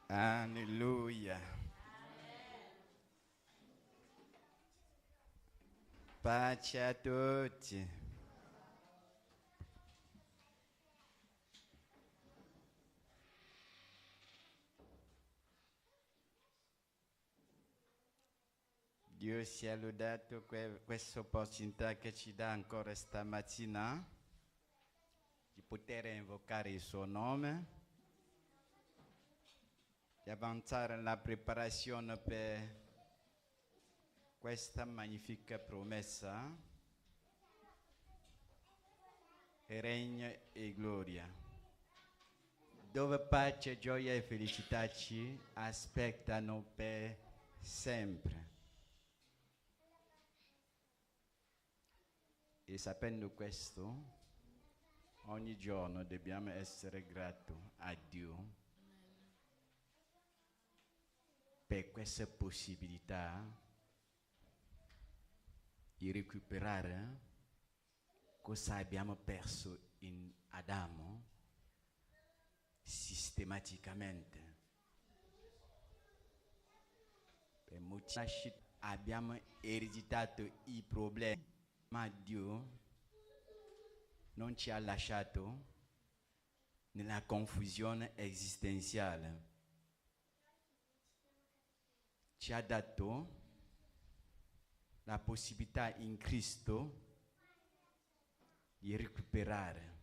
Alleluia. Pace a tutti. Dio sia lodato per questa opportunità che ci dà ancora stamattina di poter invocare il suo nome, di avanzare nella preparazione per questa magnifica promessa, regno e gloria, dove pace, gioia e felicità ci aspettano per sempre. E sapendo questo, ogni giorno dobbiamo essere grati a Dio per questa possibilità di recuperare cosa abbiamo perso in Adamo sistematicamente. Per molti abbiamo ereditato i problemi, ma Dio non ci ha lasciato nella confusione esistenziale. Ci ha dato la possibilità in Cristo di recuperare.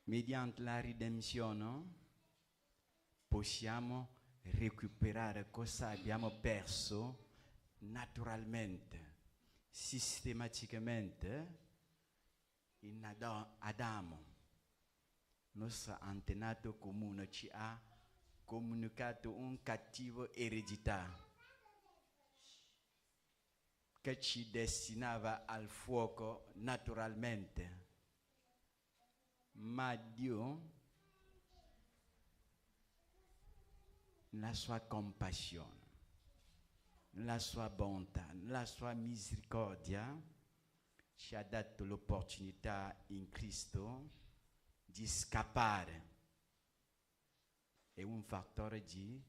Mediante la redenzione possiamo recuperare cosa abbiamo perso naturalmente, sistematicamente in Adamo. Nostro antenato comune ci ha comunicato un cattivo eredità che ci destinava al fuoco naturalmente. Ma Dio, nella sua compassione, nella sua bontà, nella sua misericordia, ci ha dato l'opportunità in Cristo di scappare. È un fattore di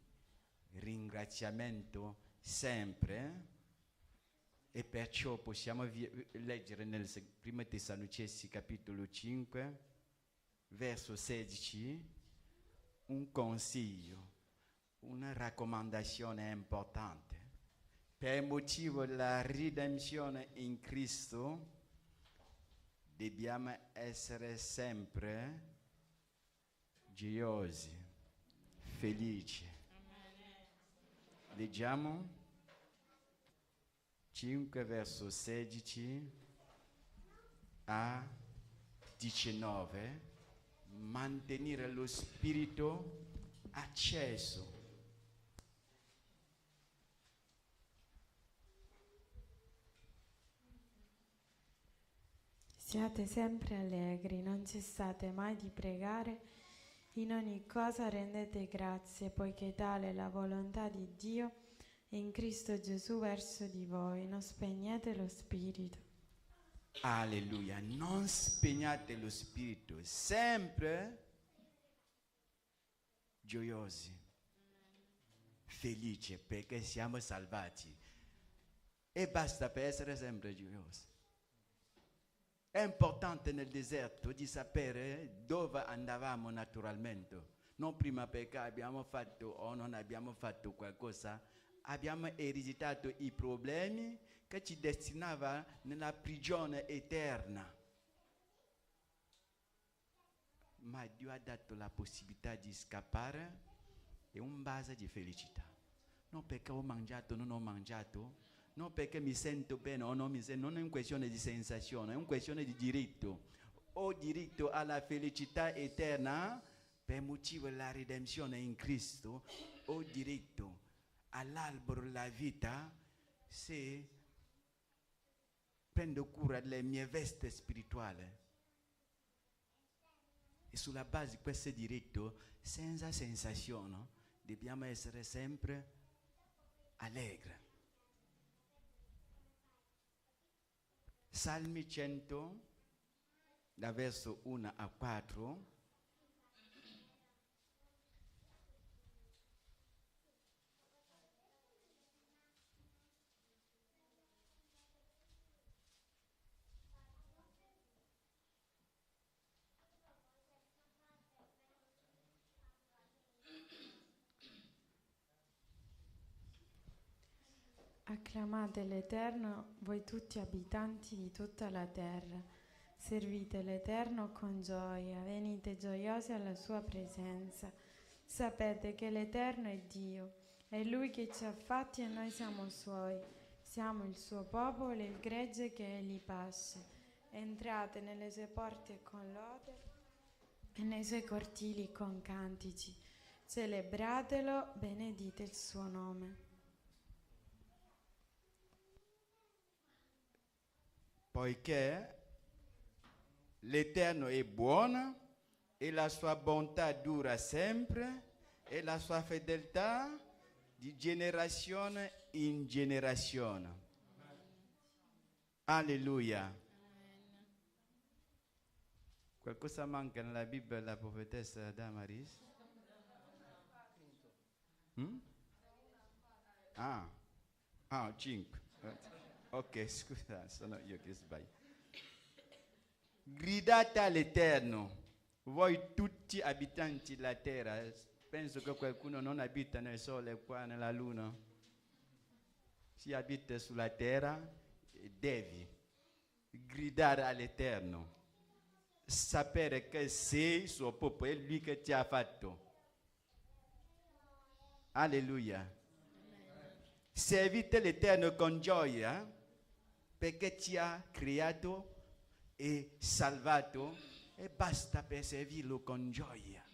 ringraziamento sempre, e perciò possiamo leggere nel 1 Tessalonicesi capitolo 5, verso 16, un consiglio, una raccomandazione importante. Per motivo della redenzione in Cristo dobbiamo essere sempre gioiosi, felici. Leggiamo 5 verso 16 a 19, mantenere lo spirito acceso. Siate sempre allegri, non cessate mai di pregare, in ogni cosa rendete grazie, poiché tale è la volontà di Dio in Cristo Gesù verso di voi. Non spegnete lo spirito. Alleluia, non spegnate lo spirito, sempre gioiosi, felici perché siamo salvati. E basta per essere sempre gioiosi. È importante nel deserto di sapere dove andavamo naturalmente, non prima perché abbiamo fatto o non abbiamo fatto qualcosa, abbiamo ereditato i problemi che ci destinava nella prigione eterna. Ma Dio ha dato la possibilità di scappare, è un base di felicità. Non perché ho mangiato o non ho mangiato, non perché mi sento bene o non mi sento, non è una questione di sensazione, è una questione di diritto. Ho diritto alla felicità eterna per motivo della redenzione in Cristo, ho diritto all'albero della vita se prendo cura delle mie vesti spirituali. E sulla base di questo diritto, senza sensazione, dobbiamo essere sempre allegri. Salmi 100, da verso 1 a 4. Acclamate l'Eterno, voi tutti abitanti di tutta la terra. Servite l'Eterno con gioia, venite gioiosi alla sua presenza. Sapete che l'Eterno è Dio, è Lui che ci ha fatti e noi siamo Suoi. Siamo il suo popolo e il gregge che Egli pasce. Entrate nelle sue porte con lode e nei suoi cortili con cantici. Celebratelo, benedite il suo nome. Poiché l'Eterno è buono e la sua bontà dura sempre e la sua fedeltà di generazione in generazione. Alleluia. Qualcosa manca nella Bibbia della profetessa Damaris? Ah, 5. Ok, scusa, sono io che sbaglio. Gridate all'Eterno, voi tutti abitanti della terra. Penso che qualcuno non abita nel sole qua nella luna. Si abita sulla terra e devi gridare all'Eterno. Sapere che sei il suo popolo, è Lui che ti ha fatto. Alleluia. Servite l'Eterno con gioia perché ti ha creato e salvato e basta per servirlo con gioia.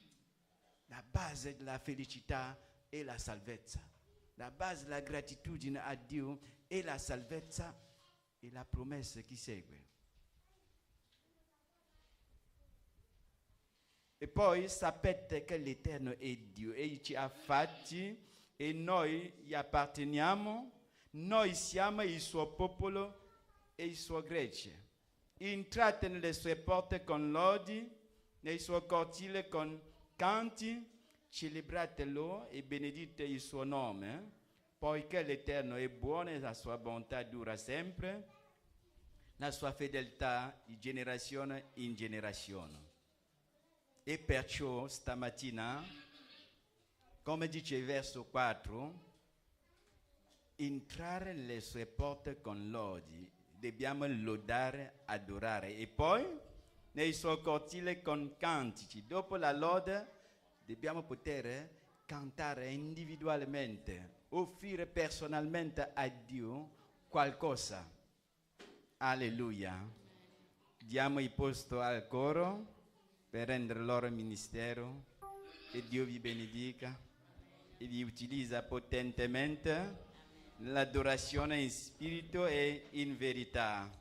La base della felicità è la salvezza. La base della gratitudine a Dio è la salvezza e la promessa che segue. E poi sapete che l'Eterno è Dio, Egli ci ha fatti e noi gli apparteniamo, noi siamo il suo popolo e il suo gregge. Entrate nelle sue porte con lodi, nei suoi cortili con canti, celebratelo e benedite il suo nome, poiché l'Eterno è buono e la sua bontà dura sempre, la sua fedeltà di generazione in generazione. E perciò stamattina, come dice il verso 4, entrare nelle sue porte con lodi, dobbiamo lodare, adorare, e poi nei suoi cortili con cantici. Dopo la lode dobbiamo poter cantare individualmente, offrire personalmente a Dio qualcosa. Alleluia. Diamo il posto al coro per rendere loro ministero e Dio vi benedica e vi utilizza potentemente nell'adorazione in spirito e in verità.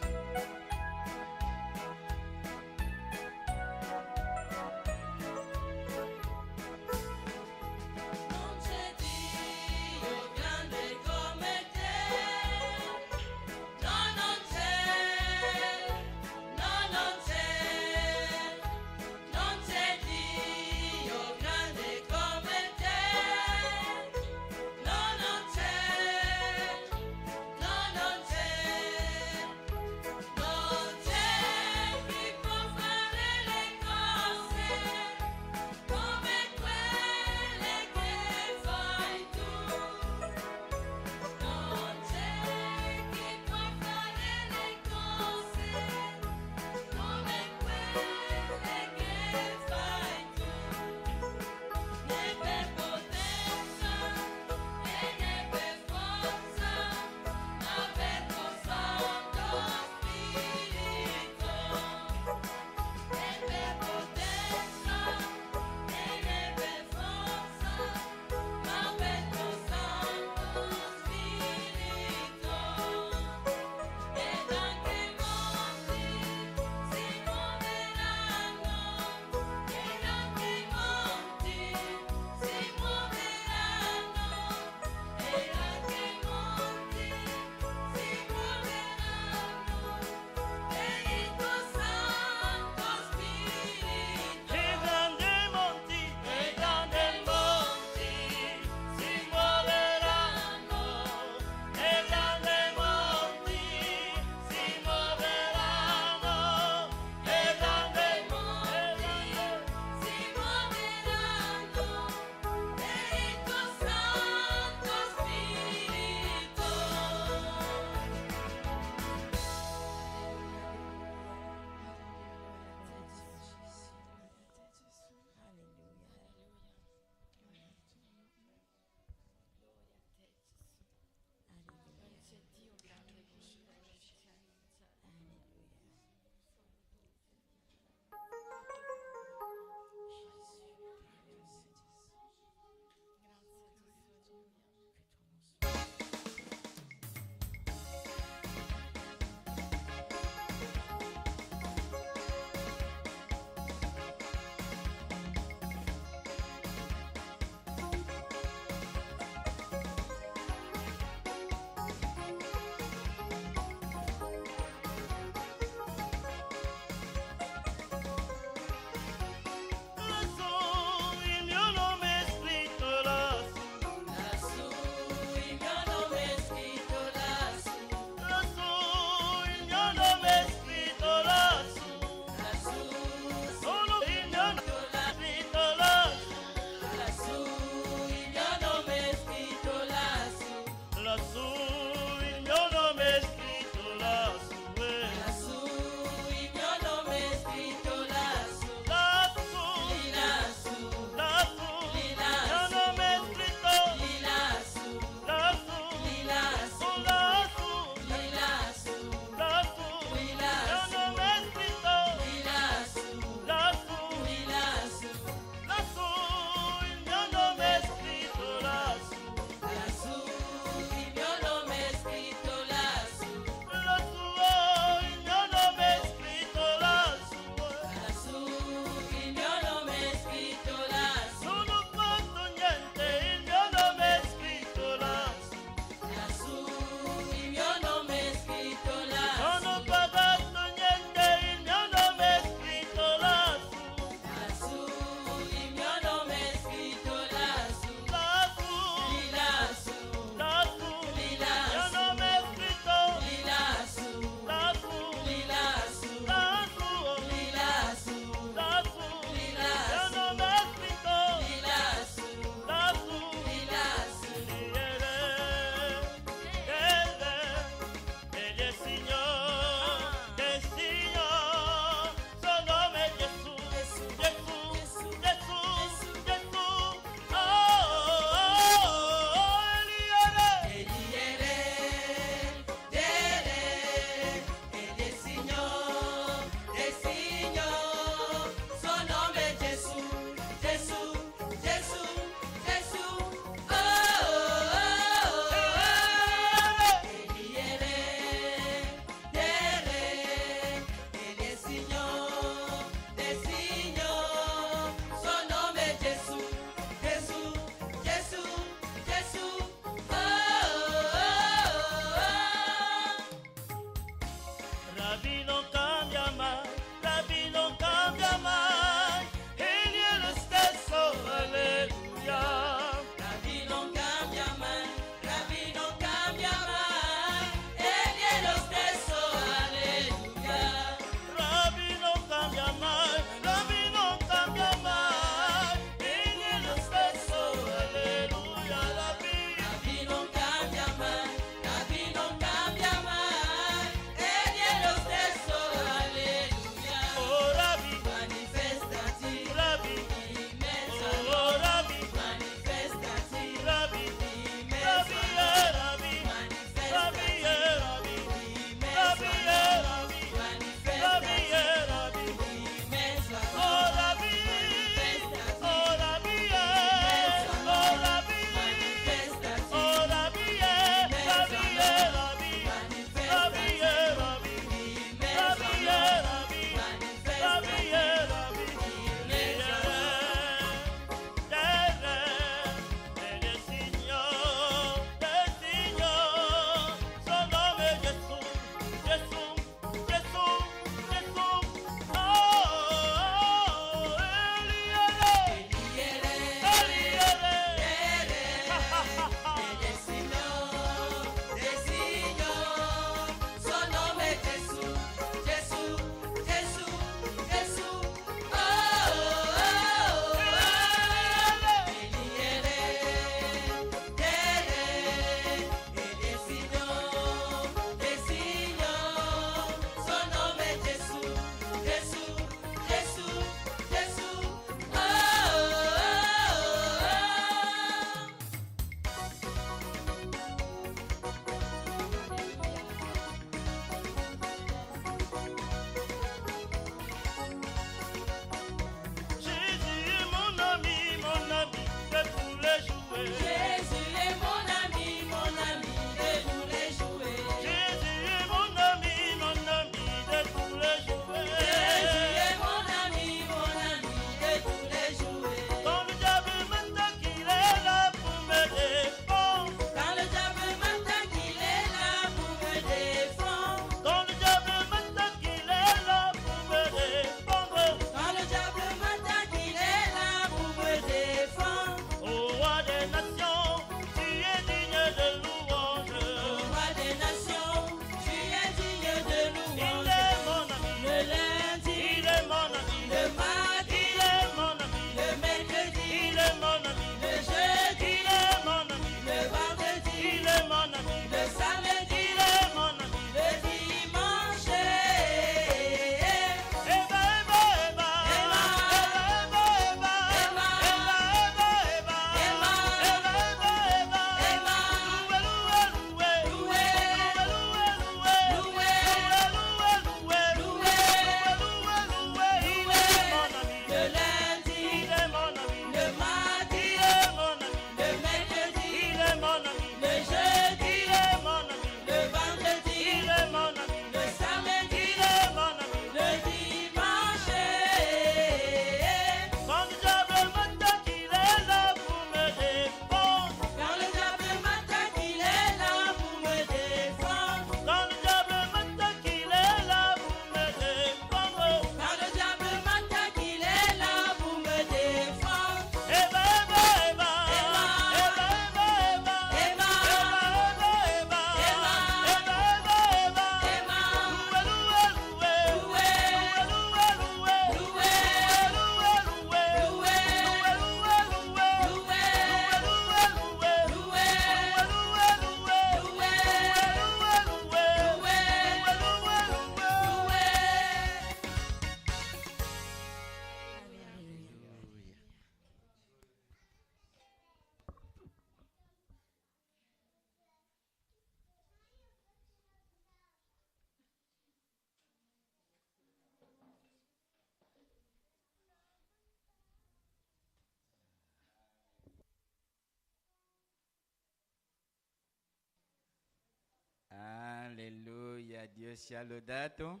Dio sia lodato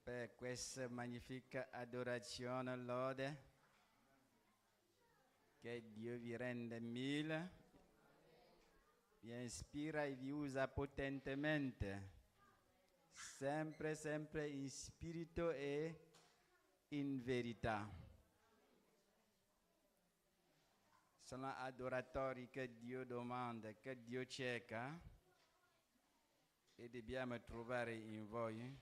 per questa magnifica adorazione, lode. Che Dio vi rende mille, vi ispira e vi usa potentemente, sempre, sempre in spirito e in verità. Sono adoratori che Dio domanda, che Dio cerca, e dobbiamo trovare in voi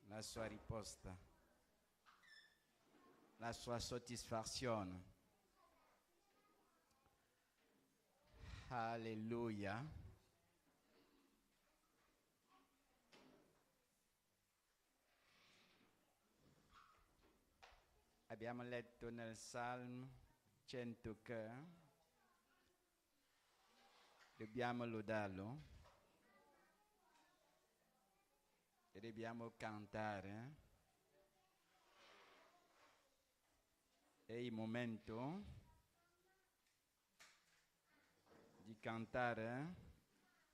la sua risposta, la sua soddisfazione. Alleluia. Abbiamo letto nel Salmo 100 che dobbiamo lodarlo e dobbiamo cantare. È il momento di cantare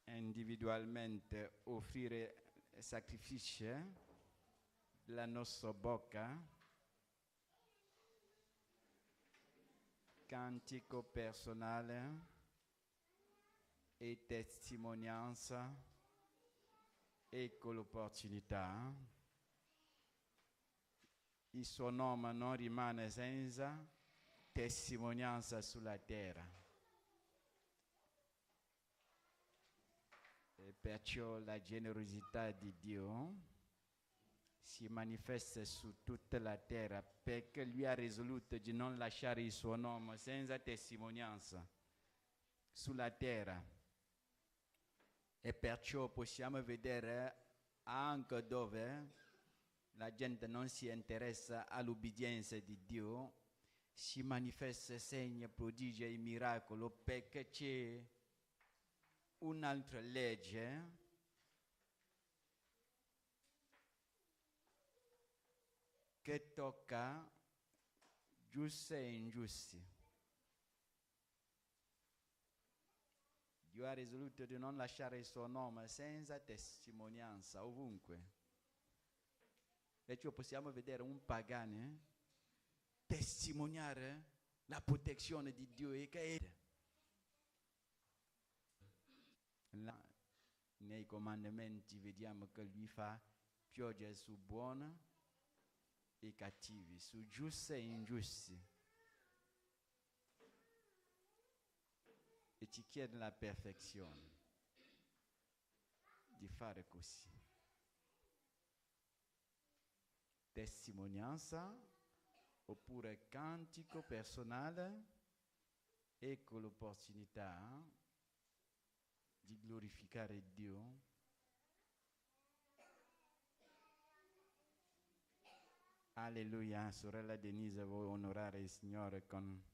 individualmente, offrire sacrifici della nostra bocca, cantico personale e testimonianza. Ecco l'opportunità. Il suo nome non rimane senza testimonianza sulla terra. E perciò la generosità di Dio si manifesta su tutta la terra, perché Lui ha risoluto di non lasciare il suo nome senza testimonianza sulla terra. E perciò possiamo vedere anche dove la gente non si interessa all'obbedienza di Dio, si manifesta segni, prodigi e miracoli, perché c'è un'altra legge che tocca giusti e ingiusti. Dio ha risoluto di non lasciare il suo nome senza testimonianza ovunque. Perciò possiamo vedere un pagano testimoniare la protezione di Dio e che è. Là, nei comandamenti vediamo che Lui fa pioggia su buoni e cattivi, su giusti e ingiusti. E ci chiede la perfezione di fare così. Testimonianza oppure cantico personale, ecco l'opportunità di glorificare Dio. Alleluia, sorella Denise, vuoi onorare il Signore con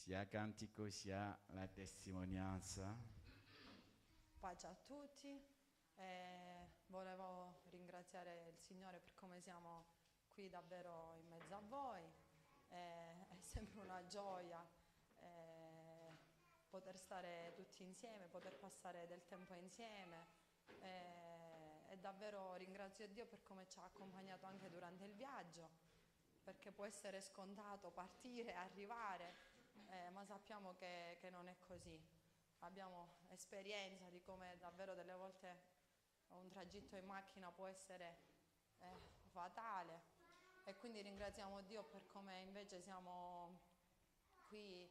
sia cantico sia la testimonianza. Pace a tutti. Volevo ringraziare il Signore per come siamo qui davvero in mezzo a voi. È sempre una gioia poter stare tutti insieme, poter passare del tempo insieme. E davvero ringrazio Dio per come ci ha accompagnato anche durante il viaggio, perché può essere scontato partire, arrivare, ma sappiamo che non è così. Abbiamo esperienza di come davvero delle volte un tragitto in macchina può essere fatale, e quindi ringraziamo Dio per come invece siamo qui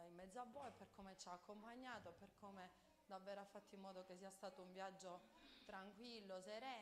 in mezzo a voi, per come ci ha accompagnato, per come davvero ha fatto in modo che sia stato un viaggio tranquillo, sereno.